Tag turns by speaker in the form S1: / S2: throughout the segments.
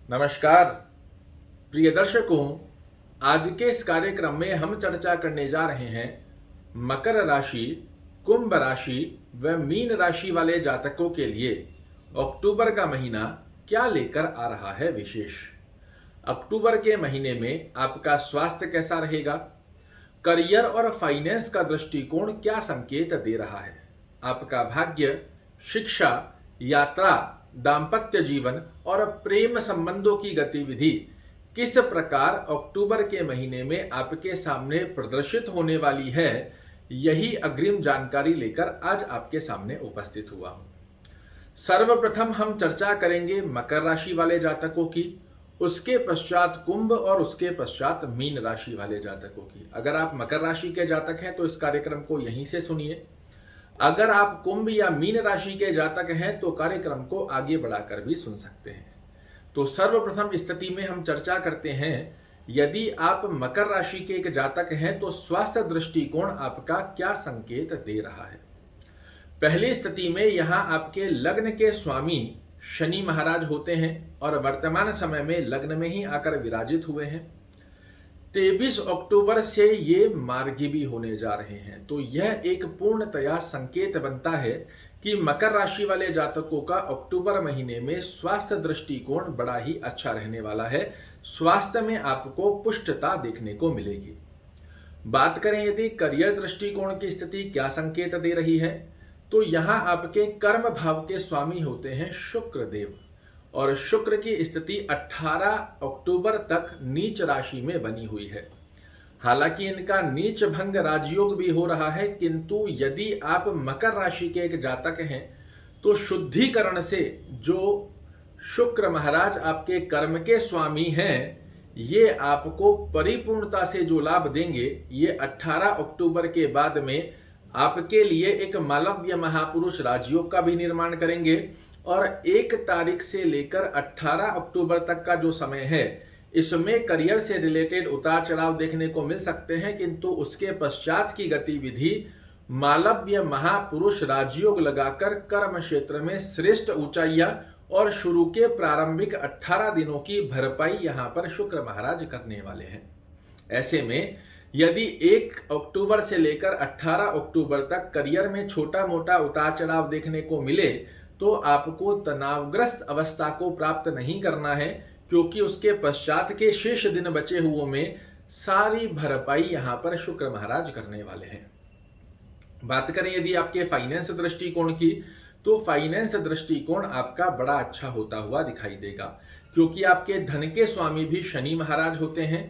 S1: नमस्कार प्रिय दर्शकों, आज के इस कार्यक्रम में हम चर्चा करने जा रहे हैं मकर राशि, कुंभ राशि व मीन राशि वाले जातकों के लिए अक्टूबर का महीना क्या लेकर आ रहा है विशेष। अक्टूबर के महीने में आपका स्वास्थ्य कैसा रहेगा, करियर और फाइनेंस का दृष्टिकोण क्या संकेत दे रहा है, आपका भाग्य, शिक्षा, यात्रा, दाम्पत्य जीवन और प्रेम संबंधों की गतिविधि किस प्रकार अक्टूबर के महीने में आपके सामने प्रदर्शित होने वाली है, यही अग्रिम जानकारी लेकर आज आपके सामने उपस्थित हुआ हूं। सर्वप्रथम हम चर्चा करेंगे मकर राशि वाले जातकों की, उसके पश्चात कुंभ और उसके पश्चात मीन राशि वाले जातकों की। अगर आप मकर राशि के जातक हैं तो इस कार्यक्रम को यहीं से सुनिए। अगर आप कुंभ या मीन राशि के जातक हैं तो कार्यक्रम को आगे बढ़ाकर भी सुन सकते हैं। तो सर्वप्रथम स्थिति में हम चर्चा करते हैं, यदि आप मकर राशि के एक जातक हैं तो स्वास्थ्य दृष्टिकोण आपका क्या संकेत दे रहा है। पहली स्थिति में यहां आपके लग्न के स्वामी शनि महाराज होते हैं और वर्तमान समय में लग्न में ही आकर विराजित हुए हैं। 23 अक्टूबर से ये मार्गी भी होने जा रहे हैं, तो यह एक पूर्णतया संकेत बनता है कि मकर राशि वाले जातकों का अक्टूबर महीने में स्वास्थ्य दृष्टिकोण बड़ा ही अच्छा रहने वाला है। स्वास्थ्य में आपको पुष्टता देखने को मिलेगी। बात करें यदि करियर दृष्टिकोण की स्थिति क्या संकेत दे रही है, तो यहां आपके कर्म भाव के स्वामी होते हैं शुक्र देव, और शुक्र की स्थिति 18 अक्टूबर तक नीच राशि में बनी हुई है। हालांकि इनका नीच भंग राजयोग भी हो रहा है, किंतु यदि आप मकर राशि के एक जातक हैं तो शुद्धिकरण से जो शुक्र महाराज आपके कर्म के स्वामी हैं, ये आपको परिपूर्णता से जो लाभ देंगे, ये 18 अक्टूबर के बाद में आपके लिए एक मालव्य महापुरुष राजयोग का भी निर्माण करेंगे। और 1 तारीख से लेकर 18 अक्टूबर तक का जो समय है, इसमें करियर से रिलेटेड उतार चढ़ाव देखने को मिल सकते हैं, किंतु उसके पश्चात की गतिविधि मालव्य महापुरुष राजयोग लगाकर कर्म क्षेत्र में श्रेष्ठ ऊंचाइयां और शुरू के प्रारंभिक 18 दिनों की भरपाई यहां पर शुक्र महाराज करने वाले हैं। ऐसे में यदि 1 अक्टूबर से लेकर 18 अक्टूबर तक करियर में छोटा मोटा उतार चढ़ाव देखने को मिले तो आपको तनावग्रस्त अवस्था को प्राप्त नहीं करना है, क्योंकि उसके पश्चात के शेष दिन बचे हुए में सारी भरपाई यहां पर शुक्र महाराज करने वाले हैं। बात करें यदि आपके फाइनेंस दृष्टिकोण की, तो फाइनेंस दृष्टिकोण आपका बड़ा अच्छा होता हुआ दिखाई देगा, क्योंकि आपके धन के स्वामी भी शनि महाराज होते हैं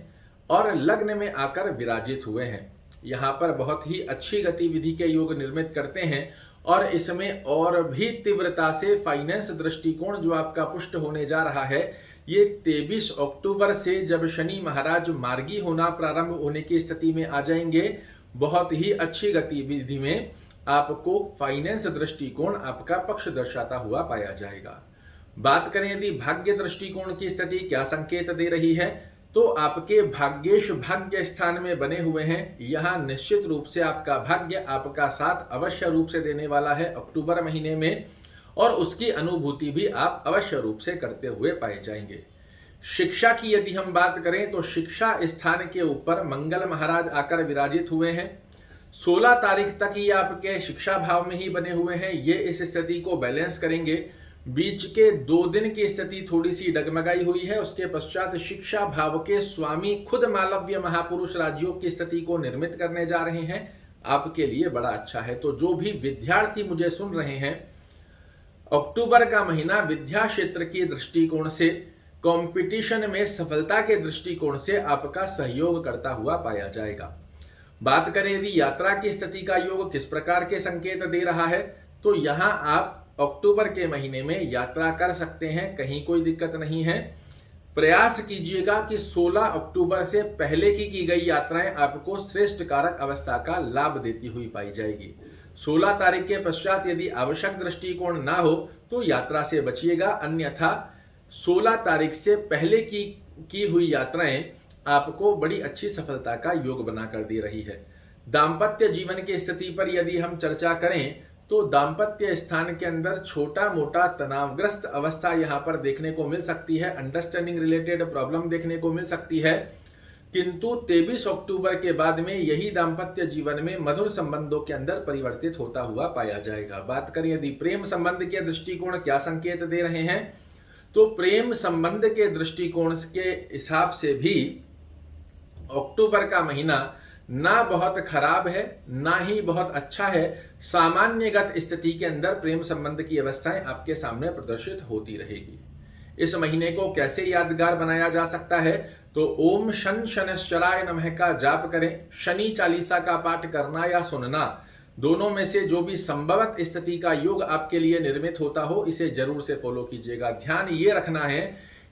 S1: और लग्न में आकर विराजित हुए हैं। यहां पर बहुत ही अच्छी गतिविधि के योग निर्मित करते हैं और इसमें और भी तीव्रता से फाइनेंस दृष्टिकोण जो आपका पुष्ट होने जा रहा है, ये 23 अक्टूबर से जब शनि महाराज मार्गी होना प्रारंभ होने की स्थिति में आ जाएंगे, बहुत ही अच्छी गतिविधि में आपको फाइनेंस दृष्टिकोण आपका पक्ष दर्शाता हुआ पाया जाएगा। बात करें यदि भाग्य दृष्टिकोण की स्थिति क्या संकेत दे रही है, तो आपके भाग्येश भाग्य स्थान में बने हुए हैं। यहां निश्चित रूप से आपका भाग्य आपका साथ अवश्य रूप से देने वाला है अक्टूबर महीने में, और उसकी अनुभूति भी आप अवश्य रूप से करते हुए पाए जाएंगे। शिक्षा की यदि हम बात करें तो शिक्षा स्थान के ऊपर मंगल महाराज आकर विराजित हुए हैं। 16 तारीख तक ये आपके शिक्षा भाव में ही बने हुए हैं, ये इस स्थिति को बैलेंस करेंगे। बीच के 2 दिन की स्थिति थोड़ी सी डगमगाई हुई है, उसके पश्चात शिक्षा भाव के स्वामी खुद मालव्य महापुरुष राजयोग की स्थिति को निर्मित करने जा रहे हैं। आपके लिए बड़ा अच्छा है। तो जो भी विद्यार्थी मुझे सुन रहे हैं, अक्टूबर का महीना विद्या क्षेत्र के दृष्टिकोण से, कंपटीशन में सफलता के दृष्टिकोण से आपका सहयोग करता हुआ पाया जाएगा। बात करें यदि यात्रा की स्थिति का योग किस प्रकार के संकेत दे रहा है, तो यहां आप अक्टूबर के महीने में यात्रा कर सकते हैं, कहीं कोई दिक्कत नहीं है। प्रयास कीजिएगा कि 16 अक्टूबर से पहले की गई यात्राएं आपको श्रेष्ठ कारक अवस्था का लाभ देती हुई पाई जाएगी। 16 तारीख के पश्चात यदि आवश्यक दृष्टिकोण ना हो तो यात्रा से बचिएगा, अन्यथा 16 तारीख से पहले की हुई यात्राएं आपको बड़ी अच्छी सफलता का योग बनाकर दे रही है। दाम्पत्य जीवन की स्थिति पर यदि हम चर्चा करें तो दाम्पत्य स्थान के अंदर छोटा मोटा तनावग्रस्त अवस्था यहाँ पर देखने को मिल सकती है, अंडरस्टैंडिंग रिलेटेड प्रॉब्लम देखने को मिल सकती है। किंतु 23 अक्टूबर के बाद में यही दाम्पत्य जीवन में मधुर संबंधों के अंदर परिवर्तित होता हुआ पाया जाएगा। बात करें यदि प्रेम संबंध के दृष्टिकोण क्या संकेत दे रहे हैं, तो प्रेम संबंध के दृष्टिकोण के हिसाब से भी अक्टूबर का महीना ना बहुत खराब है ना ही बहुत अच्छा है। सामान्यगत स्थिति के अंदर प्रेम संबंध की अवस्थाएं आपके सामने प्रदर्शित होती रहेगी। इस महीने को कैसे यादगार बनाया जा सकता है, तो ओम शन शनश्चराय नमः का जाप करें, शनि चालीसा का पाठ करना या सुनना, दोनों में से जो भी संभवत स्थिति का योग आपके लिए निर्मित होता हो, इसे जरूर से फॉलो कीजिएगा। ध्यान ये रखना है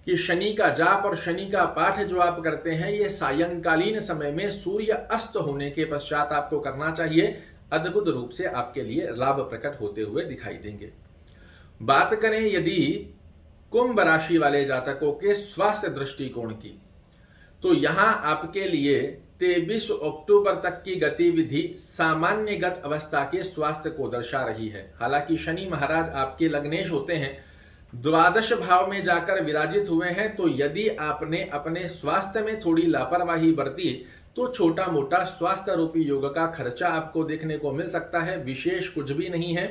S1: कि शनि का जाप और शनि का पाठ जो आप करते हैं, ये सायंकालीन समय में सूर्य अस्त होने के पश्चात आपको करना चाहिए। अद्भुत रूप से आपके लिए लाभ प्रकट होते हुए दिखाई देंगे। बात करें यदि कुंभ राशि वाले जातकों के स्वास्थ्य दृष्टिकोण की, तो यहां आपके लिए 23 अक्टूबर तक की गतिविधि सामान्यगत अवस्था के स्वास्थ्य को दर्शा रही है। हालांकि शनि महाराज आपके लग्नेश होते हैं, द्वादश भाव में जाकर विराजित हुए हैं, तो यदि आपने अपने स्वास्थ्य में थोड़ी लापरवाही बरती तो छोटा मोटा स्वास्थ्य रूपी योग का खर्चा आपको देखने को मिल सकता है। विशेष कुछ भी नहीं है।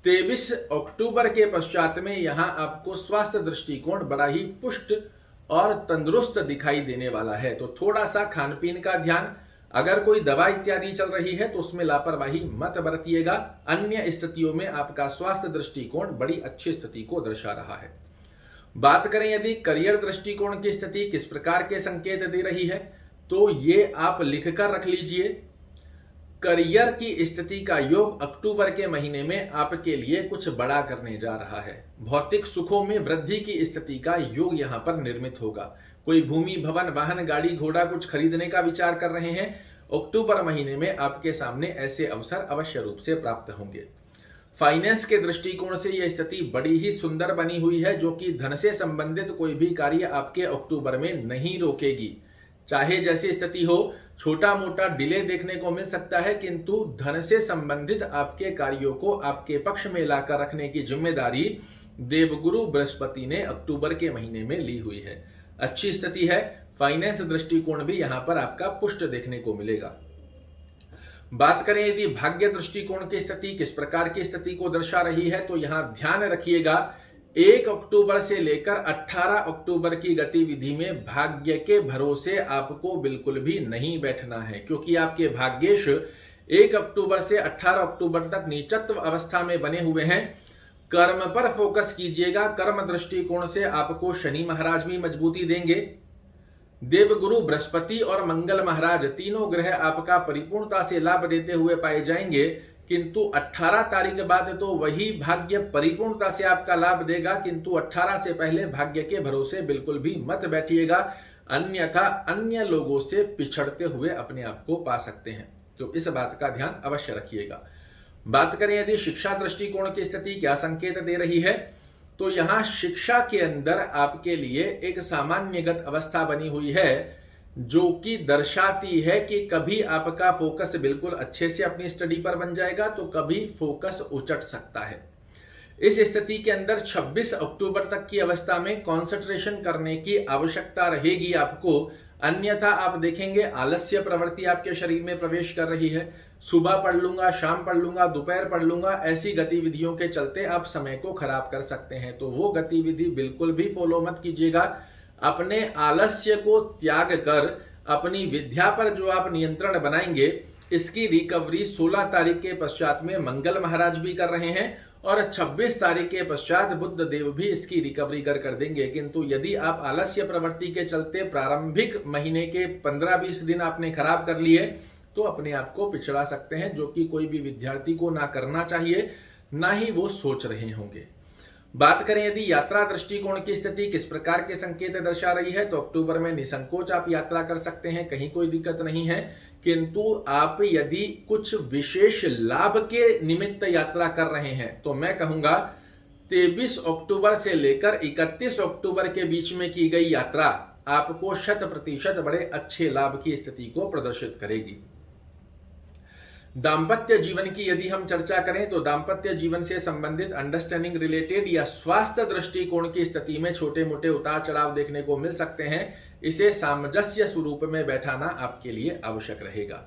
S1: 23 अक्टूबर के पश्चात में यहां आपको स्वास्थ्य दृष्टिकोण बड़ा ही पुष्ट और तंदुरुस्त दिखाई देने वाला है। तो थोड़ा सा खान पीन का ध्यान, अगर कोई दवा इत्यादि चल रही है तो उसमें लापरवाही मत बरतिएगा। अन्य स्थितियों में आपका स्वास्थ्य दृष्टिकोण बड़ी अच्छी स्थिति को दर्शा रहा है। बात करें यदि करियर दृष्टिकोण की स्थिति किस प्रकार के संकेत दे रही है, तो ये आप लिखकर रख लीजिए। करियर की स्थिति का योग अक्टूबर के महीने में आपके लिए कुछ बड़ा करने जा रहा है। भौतिक सुखों में वृद्धि की स्थिति का योग यहां पर निर्मित होगा। कोई भूमि भवन वाहन गाड़ी घोड़ा कुछ खरीदने का विचार कर रहे हैं, अक्टूबर महीने में आपके सामने ऐसे अवसर अवश्य रूप से प्राप्त होंगे। फाइनेंस के दृष्टिकोण से यह स्थिति बड़ी ही सुंदर बनी हुई है, जो कि धन से संबंधित कोई भी कार्य आपके अक्टूबर में नहीं रोकेगी। चाहे जैसी स्थिति हो, छोटा मोटा डिले देखने को मिल सकता है, किंतु धन से संबंधित आपके कार्यों को आपके पक्ष में लाकर रखने की जिम्मेदारी देवगुरु बृहस्पति ने अक्टूबर के महीने में ली हुई है। अच्छी स्थिति है। फाइनेंस दृष्टिकोण भी यहां पर आपका पुष्ट देखने को मिलेगा। बात करें यदि भाग्य दृष्टिकोण की स्थिति किस प्रकार की स्थिति को दर्शा रही है, तो यहां ध्यान रखिएगा 1 अक्टूबर से लेकर 18 अक्टूबर की गतिविधि में भाग्य के भरोसे आपको बिल्कुल भी नहीं बैठना है, क्योंकि आपके भाग्येश 1 अक्टूबर से 18 अक्टूबर तक नीचत्व अवस्था में बने हुए हैं। कर्म पर फोकस कीजिएगा। कर्म दृष्टिकोण से आपको शनि महाराज भी मजबूती देंगे। देवगुरु बृहस्पति और मंगल महाराज तीनों ग्रह आपका परिपूर्णता से लाभ देते हुए पाए जाएंगे, किंतु 18 तारीख बाद तो वही भाग्य परिपूर्णता से आपका लाभ देगा, किंतु 18 से पहले भाग्य के भरोसे बिल्कुल भी मत बैठिएगा, अन्यथा अन्य लोगों से पिछड़ते हुए अपने आप को पा सकते हैं। तो इस बात का ध्यान अवश्य रखिएगा। बात करें यदि शिक्षा दृष्टिकोण की स्थिति क्या संकेत दे रही है, तो यहां शिक्षा के अंदर आपके लिए एक सामान्यगत अवस्था बनी हुई है, जो कि दर्शाती है कि कभी आपका फोकस बिल्कुल अच्छे से अपनी स्टडी पर बन जाएगा, तो कभी फोकस उचट सकता है। इस स्थिति के अंदर 26 अक्टूबर तक की अवस्था में कंसंट्रेशन करने की आवश्यकता रहेगी आपको, अन्यथा आप देखेंगे आलस्य प्रवृत्ति आपके शरीर में प्रवेश कर रही है। सुबह पढ़ लूंगा, शाम पढ़ लूंगा, दोपहर पढ़ लूंगा, ऐसी गतिविधियों के चलते आप समय को खराब कर सकते हैं। तो वो गतिविधि बिल्कुल भी फॉलो मत कीजिएगा। अपने आलस्य को त्याग कर अपनी विद्या पर जो आप नियंत्रण बनाएंगे, इसकी रिकवरी 16 तारीख के पश्चात में मंगल महाराज भी कर रहे हैं और 26 तारीख के पश्चात बुद्ध देव भी इसकी रिकवरी कर देंगे। किंतु यदि आप आलस्य प्रवृत्ति के चलते प्रारंभिक महीने के 15-20 दिन आपने खराब कर लिए, तो अपने आप को पिछड़ा सकते हैं, जो कि कोई भी विद्यार्थी को ना करना चाहिए, ना ही वो सोच रहे होंगे। बात करें यदि यात्रा दृष्टिकोण की स्थिति किस प्रकार के संकेत दर्शा रही है, तो अक्टूबर में निसंकोच आप यात्रा कर सकते हैं, कहीं कोई दिक्कत नहीं है। किंतु आप यदि कुछ विशेष लाभ के निमित्त यात्रा कर रहे हैं, तो मैं कहूंगा 23 अक्टूबर से लेकर 31 अक्टूबर के बीच में की गई यात्रा आपको 100% बड़े अच्छे लाभ की स्थिति को प्रदर्शित करेगी। दाम्पत्य जीवन की यदि हम चर्चा करें तो दाम्पत्य जीवन से संबंधित अंडरस्टैंडिंग रिलेटेड या स्वास्थ्य दृष्टिकोण की स्थिति में छोटे मोटे उतार चढ़ाव देखने को मिल सकते हैं। इसे सामंजस्य स्वरूप में बैठाना आपके लिए आवश्यक रहेगा।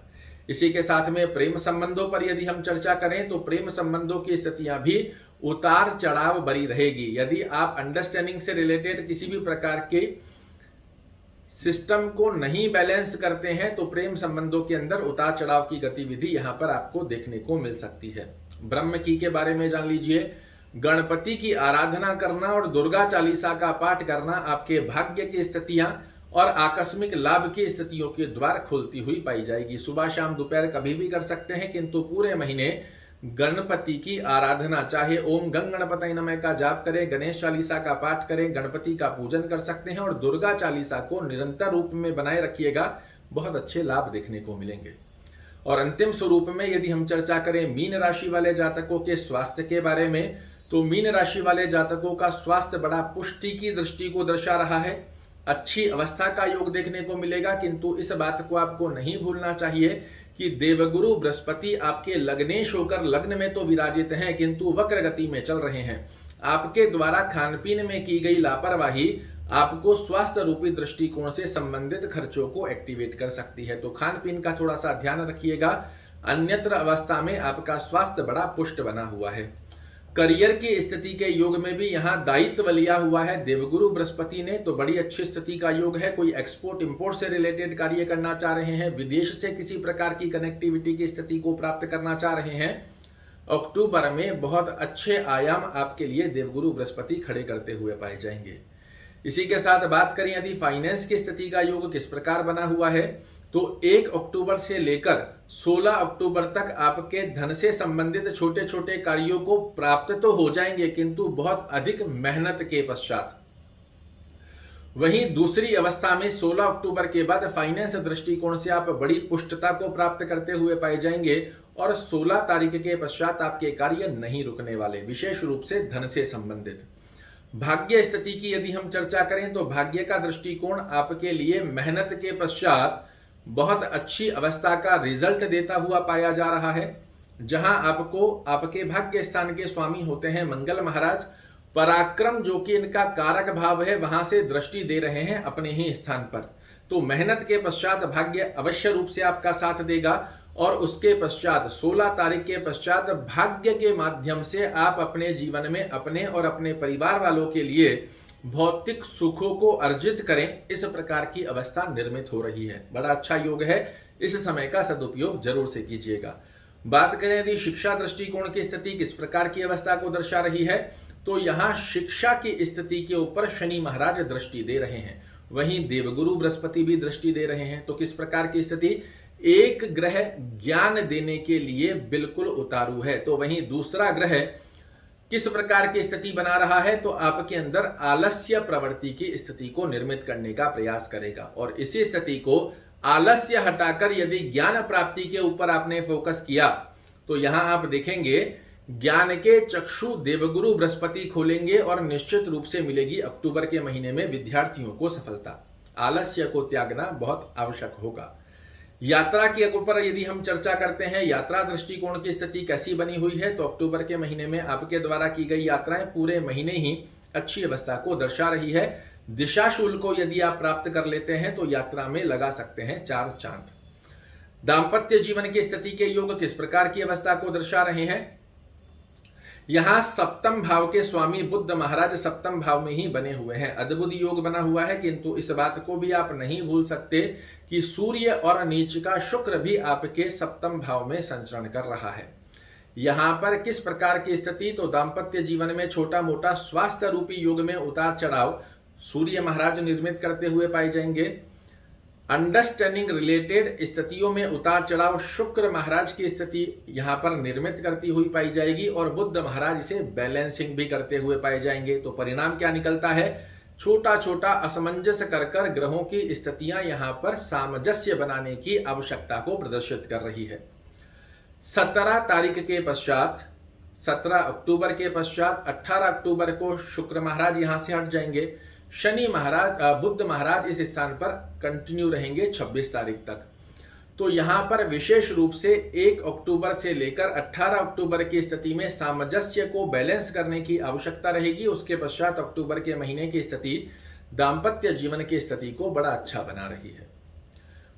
S1: इसी के साथ में प्रेम संबंधों पर यदि हम चर्चा करें तो प्रेम संबंधों की स्थितियां भी उतार चढ़ाव बनी रहेगी। यदि आप अंडरस्टैंडिंग से रिलेटेड किसी भी प्रकार के सिस्टम को नहीं बैलेंस करते हैं तो प्रेम संबंधों के अंदर उतार चढ़ाव की गतिविधि यहां पर आपको देखने को मिल सकती है। ब्रह्म की के बारे में जान लीजिए। गणपति की आराधना करना और दुर्गा चालीसा का पाठ करना आपके भाग्य की स्थितियां और आकस्मिक लाभ की स्थितियों के द्वार खोलती हुई पाई जाएगी। सुबह शाम दोपहर कभी भी कर सकते हैं, किंतु पूरे महीने गणपति की आराधना, चाहे ओम गंग गणपतये नमः का जाप करें, गणेश चालीसा का पाठ करें, गणपति का पूजन कर सकते हैं और दुर्गा चालीसा को निरंतर रूप में बनाए रखिएगा, बहुत अच्छे लाभ देखने को मिलेंगे। और अंतिम स्वरूप में यदि हम चर्चा करें मीन राशि वाले जातकों के स्वास्थ्य के बारे में, तो मीन राशि वाले जातकों का स्वास्थ्य बड़ा पुष्टि की दृष्टि को दर्शा रहा है। अच्छी अवस्था का योग देखने को मिलेगा, किंतु इस बात को आपको नहीं भूलना चाहिए कि देवगुरु बृहस्पति आपके लग्नेश होकर लग्न में तो विराजित हैं, किंतु वक्र गति में चल रहे हैं। आपके द्वारा खान पीन में की गई लापरवाही आपको स्वास्थ्य रूपी दृष्टिकोण से संबंधित खर्चों को एक्टिवेट कर सकती है, तो खान पीन का थोड़ा सा ध्यान रखिएगा। अन्यत्र अवस्था में आपका स्वास्थ्य बड़ा पुष्ट बना हुआ है। करियर की स्थिति के योग में भी यहाँ दायित्व लिया हुआ है देवगुरु बृहस्पति ने, तो बड़ी अच्छी स्थिति का योग है। कोई एक्सपोर्ट इंपोर्ट से रिलेटेड कार्य करना चाह रहे हैं, विदेश से किसी प्रकार की कनेक्टिविटी की स्थिति को प्राप्त करना चाह रहे हैं, अक्टूबर में बहुत अच्छे आयाम आपके लिए देवगुरु बृहस्पति खड़े करते हुए पाए जाएंगे। इसी के साथ बात करें यदि फाइनेंस की स्थिति का योग किस प्रकार बना हुआ है, तो 1 अक्टूबर से लेकर 16 अक्टूबर तक आपके धन से संबंधित छोटे छोटे कार्यों को प्राप्त तो हो जाएंगे, किंतु बहुत अधिक मेहनत के पश्चात। वहीं दूसरी अवस्था में 16 अक्टूबर के बाद फाइनेंस दृष्टिकोण से आप बड़ी पुष्टता को प्राप्त करते हुए पाए जाएंगे और 16 तारीख के पश्चात आपके कार्य नहीं रुकने वाले, विशेष रूप से धन से संबंधित। भाग्य स्थिति की यदि हम चर्चा करें तो भाग्य का दृष्टिकोण आपके लिए मेहनत के पश्चात बहुत अच्छी अवस्था का रिजल्ट देता हुआ पाया जा रहा है। जहां आपको आपके भाग्य स्थान के स्वामी होते हैं मंगल महाराज, पराक्रम जो कि इनका कारक भाव है वहां से दृष्टि दे रहे हैं अपने ही स्थान पर, तो मेहनत के पश्चात भाग्य अवश्य रूप से आपका साथ देगा और उसके पश्चात 16 तारीख के पश्चात भाग्य के माध्यम से आप अपने जीवन में अपने और अपने परिवार वालों के लिए भौतिक सुखों को अर्जित करें, इस प्रकार की अवस्था निर्मित हो रही है। बड़ा अच्छा योग है, इस समय का सदुपयोग जरूर से कीजिएगा। बात करें यदि शिक्षा दृष्टिकोण की स्थिति किस प्रकार की अवस्था को दर्शा रही है, तो यहाँ शिक्षा की स्थिति के ऊपर शनि महाराज दृष्टि दे रहे हैं, वहीं देवगुरु बृहस्पति भी दृष्टि दे रहे हैं। तो किस प्रकार की स्थिति, एक ग्रह ज्ञान देने के लिए बिल्कुल उतारू है, तो वहीं दूसरा ग्रह किस प्रकार की स्थिति बना रहा है, तो आपके अंदर आलस्य प्रवृत्ति की स्थिति को निर्मित करने का प्रयास करेगा। और इसी स्थिति को आलस्य हटाकर यदि ज्ञान प्राप्ति के ऊपर आपने फोकस किया तो यहां आप देखेंगे ज्ञान के चक्षु देवगुरु बृहस्पति खोलेंगे और निश्चित रूप से मिलेगी अक्टूबर के महीने में विद्यार्थियों को सफलता। आलस्य को त्यागना बहुत आवश्यक होगा। यात्रा के ऊपर यदि हम चर्चा करते हैं, यात्रा दृष्टिकोण की स्थिति कैसी बनी हुई है, तो अक्टूबर के महीने में आपके द्वारा की गई यात्राएं पूरे महीने ही अच्छी अवस्था को दर्शा रही है। दिशा शुल्क को यदि आप प्राप्त कर लेते हैं तो यात्रा में लगा सकते हैं 4 चांद। दाम्पत्य जीवन की स्थिति के योग किस प्रकार की अवस्था को दर्शा रहे हैं, यहां सप्तम भाव के स्वामी बुध महाराज सप्तम भाव में ही बने हुए हैं। अद्भुत योग बना हुआ है, किंतु इस बात को भी आप नहीं भूल सकते कि सूर्य और नीच का शुक्र भी आपके सप्तम भाव में संचरण कर रहा है। यहां पर किस प्रकार की स्थिति, तो दाम्पत्य जीवन में छोटा मोटा स्वास्थ्य रूपी योग में उतार चढ़ाव सूर्य महाराज निर्मित करते हुए पाए जाएंगे। अंडरस्टैंडिंग रिलेटेड स्थितियों में उतार चढ़ाव शुक्र महाराज की स्थिति यहां पर निर्मित करती हुई पाई जाएगी और बुध महाराज इसे बैलेंसिंग भी करते हुए पाए जाएंगे। तो परिणाम क्या निकलता है, छोटा छोटा असमंजस कर ग्रहों की स्थितियां यहां पर सामंजस्य बनाने की आवश्यकता को प्रदर्शित कर रही है। 17 तारीख के पश्चात 17 अक्टूबर के पश्चात 18 अक्टूबर को शुक्र महाराज यहां से हट जाएंगे। शनि महाराज बुध महाराज इस स्थान पर कंटिन्यू रहेंगे 26 तारीख तक। तो यहाँ पर विशेष रूप से 1 अक्टूबर से लेकर 18 अक्टूबर की स्थिति में सामंजस्य को बैलेंस करने की आवश्यकता रहेगी। उसके पश्चात अक्टूबर के महीने की स्थिति दाम्पत्य जीवन की स्थिति को बड़ा अच्छा बना रही है।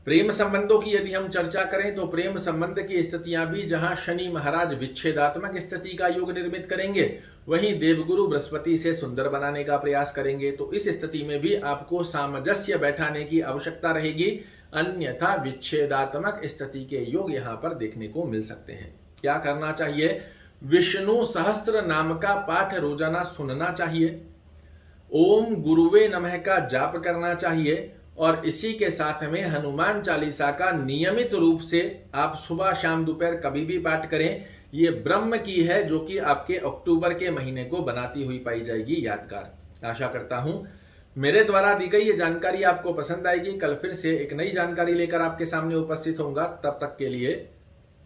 S1: प्रेम संबंधों की यदि हम चर्चा करें तो प्रेम संबंध की स्थितियां भी जहां शनि महाराज विच्छेदात्मक स्थिति का योग निर्मित करेंगे, वहीं देवगुरु बृहस्पति से सुंदर बनाने का प्रयास करेंगे। तो इस स्थिति में भी आपको सामंजस्य बैठाने की आवश्यकता रहेगी, अन्यथा विच्छेदात्मक स्थिति के योग यहां पर देखने को मिल सकते हैं। क्या करना चाहिए? विष्णु सहस्त्र नाम का पाठ रोजाना सुनना चाहिए, ओम गुरुवे नमः का जाप करना चाहिए और इसी के साथ में हनुमान चालीसा का नियमित रूप से आप सुबह शाम दोपहर कभी भी पाठ करें। ये ब्रह्म की है जो कि आपके अक्टूबर के महीने को बनाती हुई पाई जाएगी यादगार। आशा करता हूं मेरे द्वारा दी गई ये जानकारी आपको पसंद आएगी। कल फिर से एक नई जानकारी लेकर आपके सामने उपस्थित होऊंगा। तब तक के लिए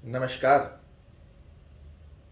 S1: नमस्कार।